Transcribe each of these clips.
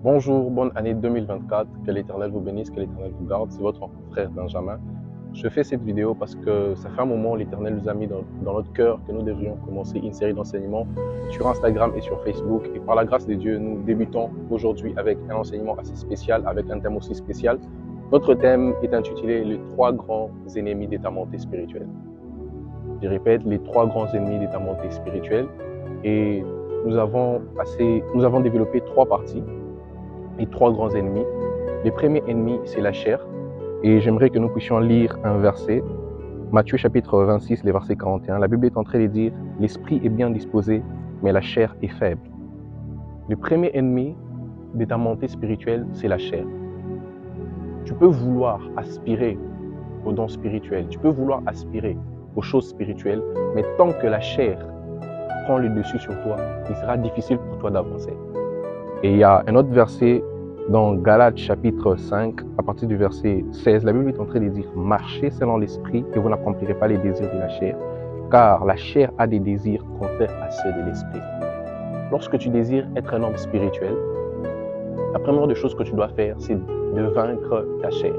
Bonjour, bonne année 2024, que l'Éternel vous bénisse, que l'Éternel vous garde. C'est votre frère Benjamin. Je fais cette vidéo parce que ça fait un moment, l'Éternel nous a mis dans notre cœur que nous devrions commencer une série d'enseignements sur Instagram et sur Facebook. Et par la grâce de Dieu, nous débutons aujourd'hui avec un enseignement assez spécial, avec un thème aussi spécial. Notre thème est intitulé « Les trois grands ennemis de ta montée spirituelle ». Je répète, les trois grands ennemis de ta montée spirituelle. Et nous avons développé trois parties. Les trois grands ennemis. Le premier ennemi, c'est la chair. Et j'aimerais que nous puissions lire un verset, Matthieu chapitre 26, le verset 41. La Bible est en train de dire « L'esprit est bien disposé, mais la chair est faible ». Le premier ennemi de ta montée spirituelle, c'est la chair. Tu peux vouloir aspirer aux dons spirituels, tu peux vouloir aspirer aux choses spirituelles, mais tant que la chair prend le dessus sur toi, il sera difficile pour toi d'avancer. Et il y a un autre verset dans Galates chapitre 5, à partir du verset 16, la Bible est en train de dire « Marchez selon l'esprit et vous n'accomplirez pas les désirs de la chair, car la chair a des désirs contraires à ceux de l'esprit. » Lorsque tu désires être un homme spirituel, la première des choses que tu dois faire, c'est de vaincre ta chair.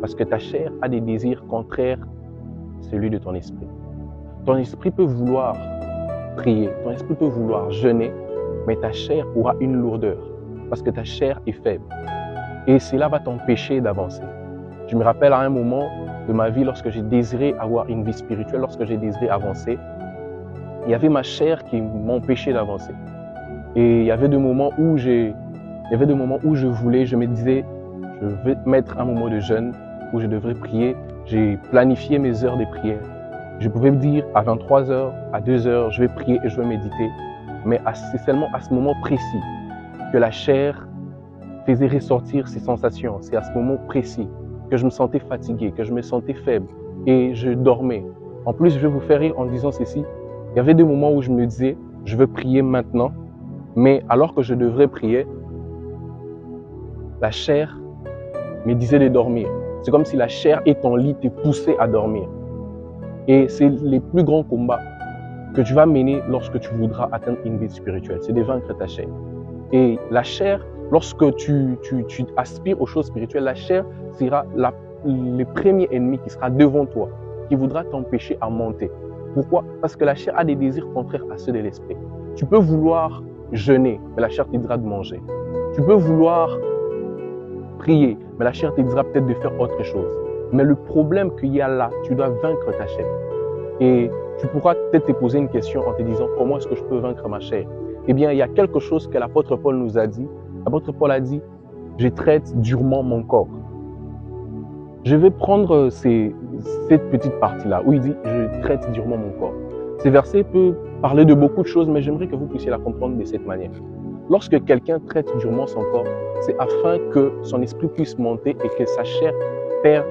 Parce que ta chair a des désirs contraires à celui de ton esprit. Ton esprit peut vouloir prier, ton esprit peut vouloir jeûner, mais ta chair aura une lourdeur parce que ta chair est faible. Et cela va t'empêcher d'avancer. Je me rappelle à un moment de ma vie, lorsque j'ai désiré avoir une vie spirituelle, lorsque j'ai désiré avancer, il y avait ma chair qui m'empêchait d'avancer. Et il y avait des moments où je me disais, je vais mettre un moment de jeûne où je devrais prier. J'ai planifié mes heures de prière. Je pouvais me dire à 23h, à 2h, je vais prier et je vais méditer. Mais c'est seulement à ce moment précis que la chair faisait ressortir ses sensations. C'est à ce moment précis que je me sentais fatigué, que je me sentais faible et je dormais. En plus, je vais vous faire rire en disant ceci. Il y avait des moments où je me disais, je veux prier maintenant, mais alors que je devrais prier, la chair me disait de dormir. C'est comme si la chair et ton lit te poussaient à dormir. Et c'est les plus grands combats que tu vas mener lorsque tu voudras atteindre une vie spirituelle, c'est de vaincre ta chair. Et la chair, lorsque tu aspires aux choses spirituelles, la chair sera le premier ennemi qui sera devant toi, qui voudra t'empêcher à monter. Pourquoi? Parce que la chair a des désirs contraires à ceux de l'esprit. Tu peux vouloir jeûner, mais la chair te dira de manger. Tu peux vouloir prier, mais la chair te dira peut-être de faire autre chose. Mais le problème qu'il y a là, tu dois vaincre ta chair. Et tu pourras peut-être te poser une question en te disant « Comment est-ce que je peux vaincre ma chair ?» Eh bien, il y a quelque chose que l'apôtre Paul nous a dit. L'apôtre Paul a dit « Je traite durement mon corps ». Je vais prendre cette petite partie-là où il dit « Je traite durement mon corps ». Ce verset peut parler de beaucoup de choses, mais j'aimerais que vous puissiez la comprendre de cette manière. Lorsque quelqu'un traite durement son corps, c'est afin que son esprit puisse monter et que sa chair perde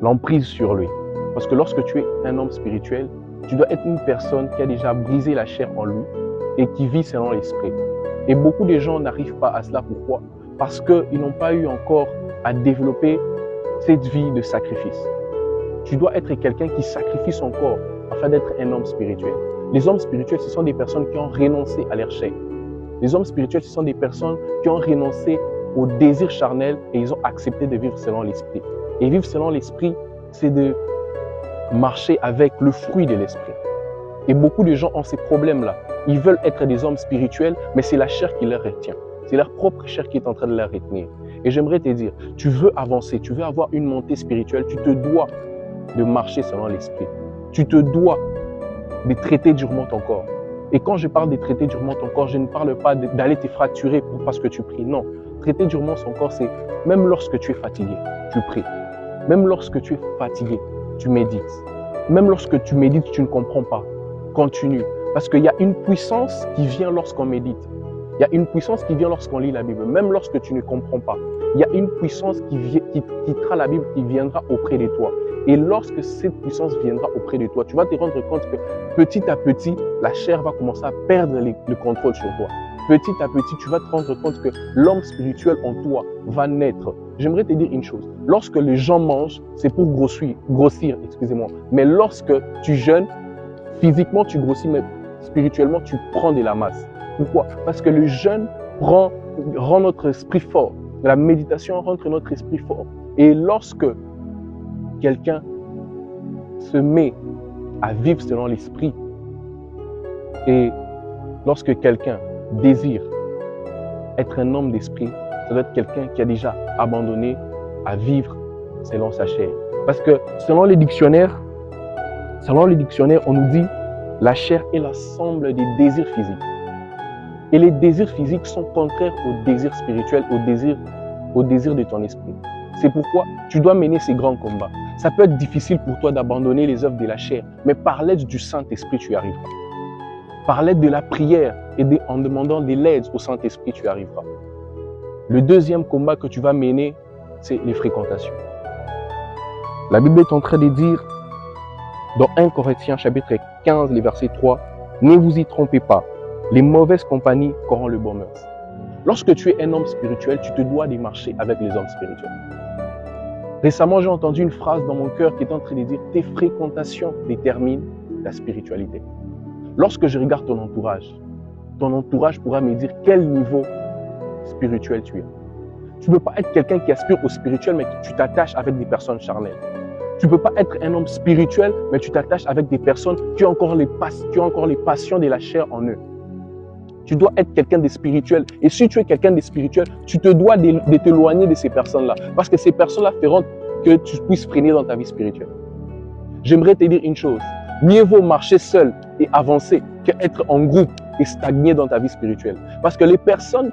l'emprise sur lui. Parce que lorsque tu es un homme spirituel, tu dois être une personne qui a déjà brisé la chair en lui et qui vit selon l'esprit. Et beaucoup de gens n'arrivent pas à cela. Pourquoi? Parce qu'ils n'ont pas eu encore à développer cette vie de sacrifice. Tu dois être quelqu'un qui sacrifie son corps afin d'être un homme spirituel. Les hommes spirituels, ce sont des personnes qui ont renoncé à leur chair. Les hommes spirituels, ce sont des personnes qui ont renoncé au désir charnel et ils ont accepté de vivre selon l'esprit. Et vivre selon l'esprit, c'est de marcher avec le fruit de l'esprit. Et beaucoup de gens ont ces problèmes-là. Ils veulent être des hommes spirituels, mais c'est la chair qui les retient. C'est leur propre chair qui est en train de les retenir. Et j'aimerais te dire, tu veux avancer, tu veux avoir une montée spirituelle, tu te dois de marcher selon l'esprit. Tu te dois de traiter durement ton corps. Et quand je parle de traiter durement ton corps, je ne parle pas d'aller te fracturer parce que tu pries. Non, traiter durement son corps, c'est même lorsque tu es fatigué, tu pries. Même lorsque tu es fatigué, tu médites. Même lorsque tu médites, tu ne comprends pas. Continue. Parce qu'il y a une puissance qui vient lorsqu'on médite. Il y a une puissance qui vient lorsqu'on lit la Bible, même lorsque tu ne comprends pas. Il y a une puissance qui quittera la Bible, qui viendra auprès de toi. Et lorsque cette puissance viendra auprès de toi, tu vas te rendre compte que petit à petit, la chair va commencer à perdre le contrôle sur toi. Petit à petit, tu vas te rendre compte que l'homme spirituel en toi va naître. J'aimerais te dire une chose. Lorsque les gens mangent, c'est pour grossir, excusez-moi. Mais lorsque tu jeûnes, physiquement tu grossis, mais spirituellement tu prends de la masse. Pourquoi? Parce que le jeûne rend notre esprit fort. La méditation rend notre esprit fort. Et lorsque quelqu'un se met à vivre selon l'esprit, et lorsque quelqu'un désire être un homme d'esprit, ça doit être quelqu'un qui a déjà abandonné à vivre selon sa chair. Parce que selon les dictionnaires, on nous dit la chair est l'ensemble des désirs physiques. Et les désirs physiques sont contraires aux désirs spirituels, aux désirs de ton esprit. C'est pourquoi tu dois mener ces grands combats. Ça peut être difficile pour toi d'abandonner les œuvres de la chair, mais par l'aide du Saint-Esprit, tu y arriveras. Par l'aide de la prière et en demandant de l'aide au Saint-Esprit, tu y arriveras. Le deuxième combat que tu vas mener, c'est les fréquentations. La Bible est en train de dire, dans 1 Corinthiens chapitre 15, les versets 3, « Ne vous y trompez pas, les mauvaises compagnies corrompent le bon mœurs. » Lorsque tu es un homme spirituel, tu te dois de marcher avec les hommes spirituels. Récemment, j'ai entendu une phrase dans mon cœur qui est en train de dire « Tes fréquentations déterminent ta spiritualité. » Lorsque je regarde ton entourage pourra me dire quel niveau spirituel tu es. Tu ne peux pas être quelqu'un qui aspire au spirituel, mais tu t'attaches avec des personnes charnelles. Tu ne peux pas être un homme spirituel, mais tu t'attaches avec des personnes qui ont encore les passions de la chair en eux. Tu dois être quelqu'un de spirituel. Et si tu es quelqu'un de spirituel, tu te dois de t'éloigner de ces personnes-là. Parce que ces personnes-là feront que tu puisses freiner dans ta vie spirituelle. J'aimerais te dire une chose. Mieux vaut marcher seul et avancer qu'être en groupe et stagner dans ta vie spirituelle. Parce que les personnes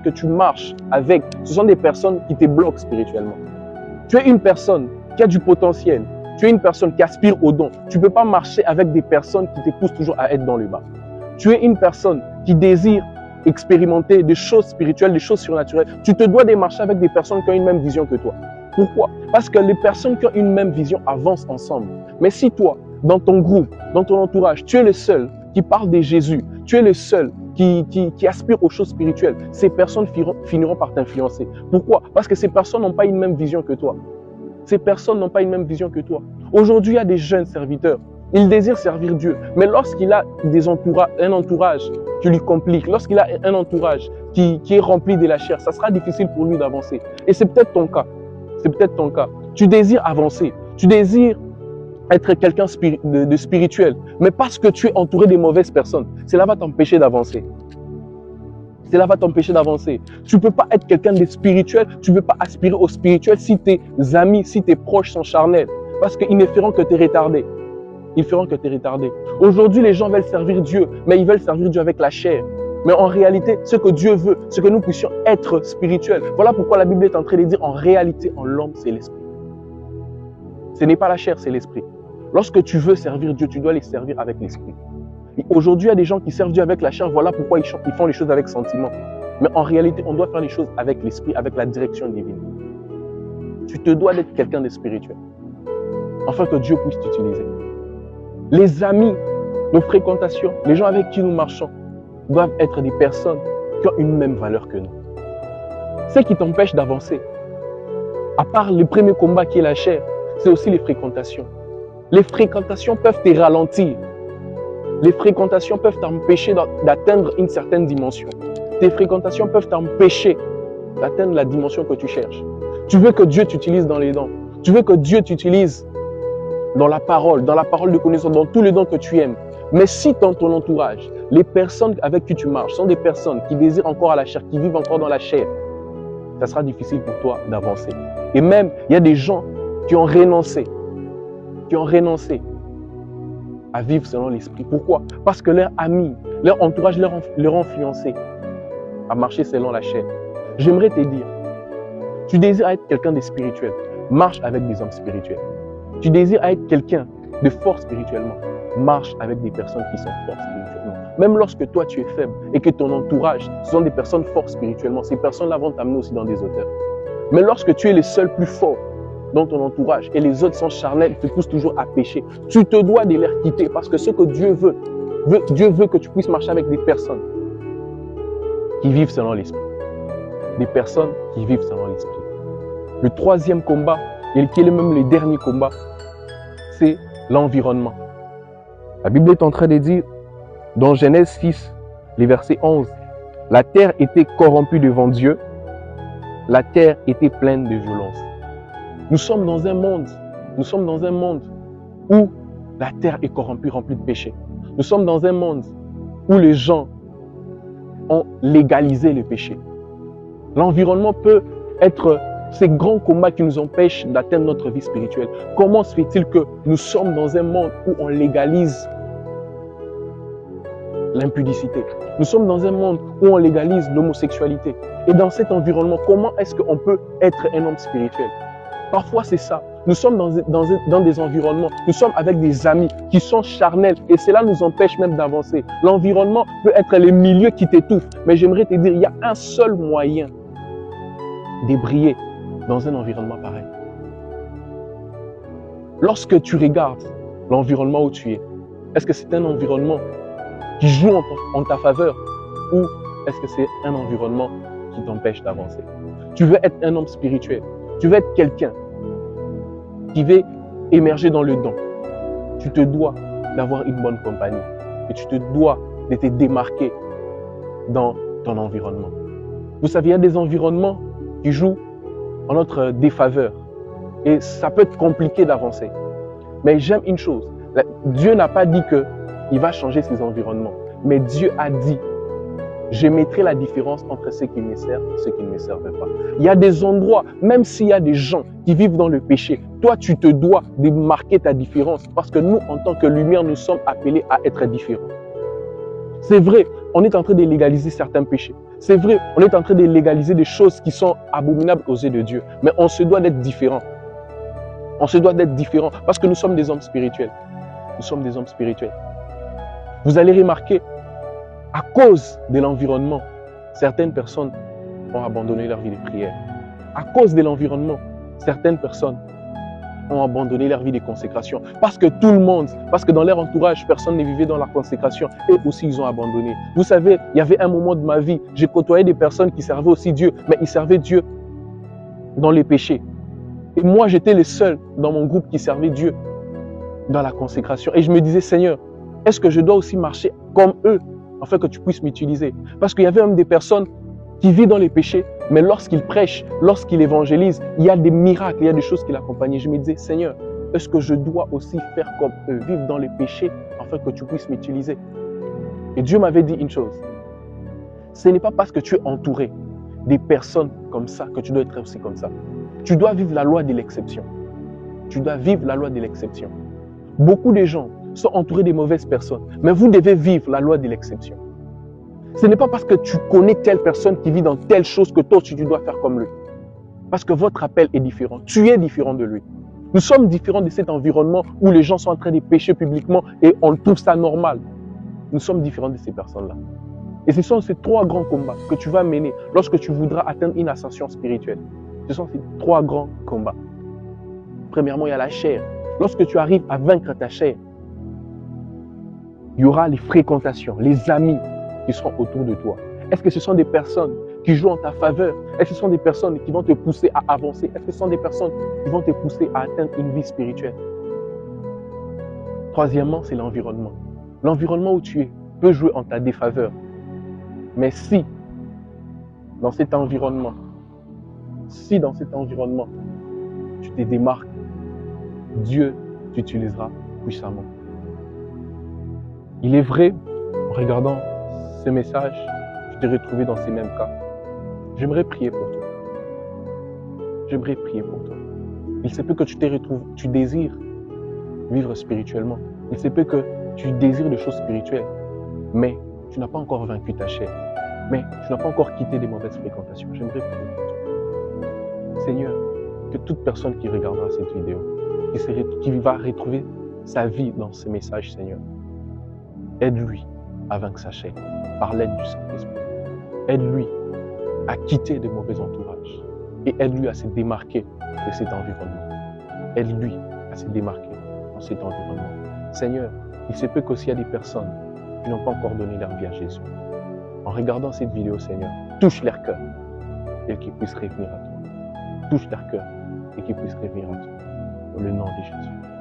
que tu marches avec, ce sont des personnes qui te bloquent spirituellement. Tu es une personne qui a du potentiel. Tu es une personne qui aspire au don. Tu ne peux pas marcher avec des personnes qui te poussent toujours à être dans le bas. Tu es une personne qui désire expérimenter des choses spirituelles, des choses surnaturelles. Tu te dois de marcher avec des personnes qui ont une même vision que toi. Pourquoi? Parce que les personnes qui ont une même vision avancent ensemble. Mais si toi, dans ton groupe, dans ton entourage, tu es le seul qui parle de Jésus, tu es le seul qui aspire aux choses spirituelles, ces personnes finiront par t'influencer. Pourquoi? Parce que ces personnes n'ont pas une même vision que toi. Ces personnes n'ont pas une même vision que toi. Aujourd'hui, il y a des jeunes serviteurs. Ils désirent servir Dieu. Mais lorsqu'il a un entourage qui lui complique, lorsqu'il a un entourage qui est rempli de la chair, ça sera difficile pour lui d'avancer. Et c'est peut-être ton cas. C'est peut-être ton cas. Tu désires avancer. Tu désires être quelqu'un de spirituel. Mais parce que tu es entouré de mauvaises personnes, cela va t'empêcher d'avancer. Cela va t'empêcher d'avancer. Tu ne peux pas être quelqu'un de spirituel, tu ne peux pas aspirer au spirituel si tes amis, si tes proches sont charnels. Parce qu'ils ne feront que te retarder. Ils feront que te retarder. Aujourd'hui, les gens veulent servir Dieu, mais ils veulent servir Dieu avec la chair. Mais en réalité, ce que Dieu veut, c'est que nous puissions être spirituels. Voilà pourquoi la Bible est en train de dire, en réalité, en l'homme, c'est l'esprit. Ce n'est pas la chair, c'est l'esprit. Lorsque tu veux servir Dieu, tu dois les servir avec l'esprit. Aujourd'hui, il y a des gens qui servent Dieu avec la chair, voilà pourquoi ils font les choses avec sentiment. Mais en réalité, on doit faire les choses avec l'esprit, avec la direction divine. Tu te dois d'être quelqu'un de spirituel, afin que Dieu puisse t'utiliser. Les amis, nos fréquentations, les gens avec qui nous marchons, doivent être des personnes qui ont une même valeur que nous. Ce qui t'empêche d'avancer, à part le premier combat qui est la chair, c'est aussi les fréquentations. Les fréquentations peuvent te ralentir. Les fréquentations peuvent t'empêcher d'atteindre une certaine dimension. Tes fréquentations peuvent t'empêcher d'atteindre la dimension que tu cherches. Tu veux que Dieu t'utilise dans les dons. Tu veux que Dieu t'utilise dans la parole de connaissance, dans tous les dons que tu aimes. Mais si dans ton entourage, les personnes avec qui tu marches sont des personnes qui désirent encore à la chair, qui vivent encore dans la chair, ça sera difficile pour toi d'avancer. Et même, il y a des gens qui ont renoncé à vivre selon l'esprit. Pourquoi? Parce que leurs amis, leur entourage leur ont influencé à marcher selon la chair. J'aimerais te dire, tu désires être quelqu'un de spirituel, marche avec des hommes spirituels. Tu désires être quelqu'un de fort spirituellement, marche avec des personnes qui sont fortes spirituellement. Même lorsque toi tu es faible et que ton entourage, ce sont des personnes fortes spirituellement, ces personnes-là vont t'amener aussi dans des hauteurs. Mais lorsque tu es le seul plus fort dans ton entourage et les autres sont charnels, te poussent toujours à pécher, tu te dois de les quitter parce que ce que Dieu veut, Dieu veut que tu puisses marcher avec des personnes qui vivent selon l'esprit. Des personnes qui vivent selon l'esprit. Le troisième combat, et qui est même le dernier combat, c'est l'environnement. La Bible est en train de dire, dans Genèse 6, les versets 11, La terre était corrompue devant Dieu. La terre était pleine de violence. Nous sommes dans un monde où la terre est corrompue, remplie de péchés. Nous sommes dans un monde où les gens ont légalisé le péché. L'environnement peut être ces grands combats qui nous empêchent d'atteindre notre vie spirituelle. Comment se fait-il que nous sommes dans un monde où on légalise l'impudicité? Nous sommes dans un monde où on légalise l'homosexualité. Et dans cet environnement, comment est-ce qu'on peut être un homme spirituel? Parfois, c'est ça. Nous sommes dans des environnements, nous sommes avec des amis qui sont charnels et cela nous empêche même d'avancer. L'environnement peut être les milieux qui t'étouffent, mais j'aimerais te dire, il y a un seul moyen de briller dans un environnement pareil. Lorsque tu regardes l'environnement où tu es, est-ce que c'est un environnement qui joue en ta faveur ou est-ce que c'est un environnement qui t'empêche d'avancer? Tu veux être un homme spirituel, tu veux être quelqu'un qui veut émerger dans le don. Tu te dois d'avoir une bonne compagnie et tu te dois de te démarquer dans ton environnement. Vous savez, il y a des environnements qui jouent en notre défaveur et ça peut être compliqué d'avancer. Mais j'aime une chose, Dieu n'a pas dit qu'il va changer ses environnements, mais Dieu a dit je mettrai la différence entre ceux qui me servent et ceux qui ne me servent pas. Il y a des endroits, même s'il y a des gens qui vivent dans le péché, toi tu te dois de marquer ta différence parce que nous, en tant que lumière, nous sommes appelés à être différents. C'est vrai, on est en train de légaliser certains péchés. C'est vrai, on est en train de légaliser des choses qui sont abominables aux yeux de Dieu. Mais on se doit d'être différents. On se doit d'être différents parce que nous sommes des hommes spirituels. Nous sommes des hommes spirituels. Vous allez remarquer, à cause de l'environnement, certaines personnes ont abandonné leur vie de prière. À cause de l'environnement, certaines personnes ont abandonné leur vie de consécration. Parce que tout le monde, parce que dans leur entourage, personne ne vivait dans la consécration. Et aussi, ils ont abandonné. Vous savez, il y avait un moment de ma vie, j'ai côtoyé des personnes qui servaient aussi Dieu, mais ils servaient Dieu dans les péchés. Et moi, j'étais le seul dans mon groupe qui servait Dieu dans la consécration. Et je me disais, Seigneur, est-ce que je dois aussi marcher comme eux afin que tu puisses m'utiliser? Parce qu'il y avait même des personnes qui vivent dans les péchés, mais lorsqu'ils prêchent, lorsqu'ils évangélisent, il y a des miracles, il y a des choses qui l'accompagnent. Je me disais, Seigneur, est-ce que je dois aussi faire comme eux, vivre dans les péchés afin que tu puisses m'utiliser? Et Dieu m'avait dit une chose, ce n'est pas parce que tu es entouré des personnes comme ça que tu dois être aussi comme ça. Tu dois vivre la loi de l'exception. Tu dois vivre la loi de l'exception. Beaucoup de gens sont entourés de mauvaises personnes, mais vous devez vivre la loi de l'exception. Ce n'est pas parce que tu connais telle personne qui vit dans telle chose que toi aussi tu dois faire comme lui. Parce que votre appel est différent. Tu es différent de lui. Nous sommes différents de cet environnement où les gens sont en train de pécher publiquement et on trouve ça normal. Nous sommes différents de ces personnes-là. Et ce sont ces trois grands combats que tu vas mener lorsque tu voudras atteindre une ascension spirituelle. Ce sont ces trois grands combats. Premièrement, il y a la chair. Lorsque tu arrives à vaincre ta chair, il y aura les fréquentations, les amis qui seront autour de toi. Est-ce que ce sont des personnes qui jouent en ta faveur? Est-ce que ce sont des personnes qui vont te pousser à avancer? Est-ce que ce sont des personnes qui vont te pousser à atteindre une vie spirituelle? Troisièmement, c'est l'environnement. L'environnement où tu es peut jouer en ta défaveur. Mais si dans cet environnement, tu te démarques, Dieu t'utilisera puissamment. Il est vrai, en regardant ce message, tu t'es retrouvé dans ces mêmes cas. J'aimerais prier pour toi. J'aimerais prier pour toi. Il se peut que tu désires vivre spirituellement. Il se peut que tu désires des choses spirituelles, mais tu n'as pas encore vaincu ta chair. Mais tu n'as pas encore quitté des mauvaises fréquentations. J'aimerais prier pour toi. Seigneur, que toute personne qui regardera cette vidéo, qui va retrouver sa vie dans ce message, Seigneur, aide-lui à vaincre sa chair par l'aide du Saint-Esprit. Aide-lui à quitter de mauvais entourages et aide-lui à se démarquer de cet environnement. Aide-lui à se démarquer dans cet environnement. Seigneur, il se peut qu'aussi il y a des personnes qui n'ont pas encore donné leur vie à Jésus. En regardant cette vidéo, Seigneur, touche leur cœur et qu'ils puissent revenir à toi. Touche leur cœur et qu'ils puissent revenir à toi. Au nom de Jésus.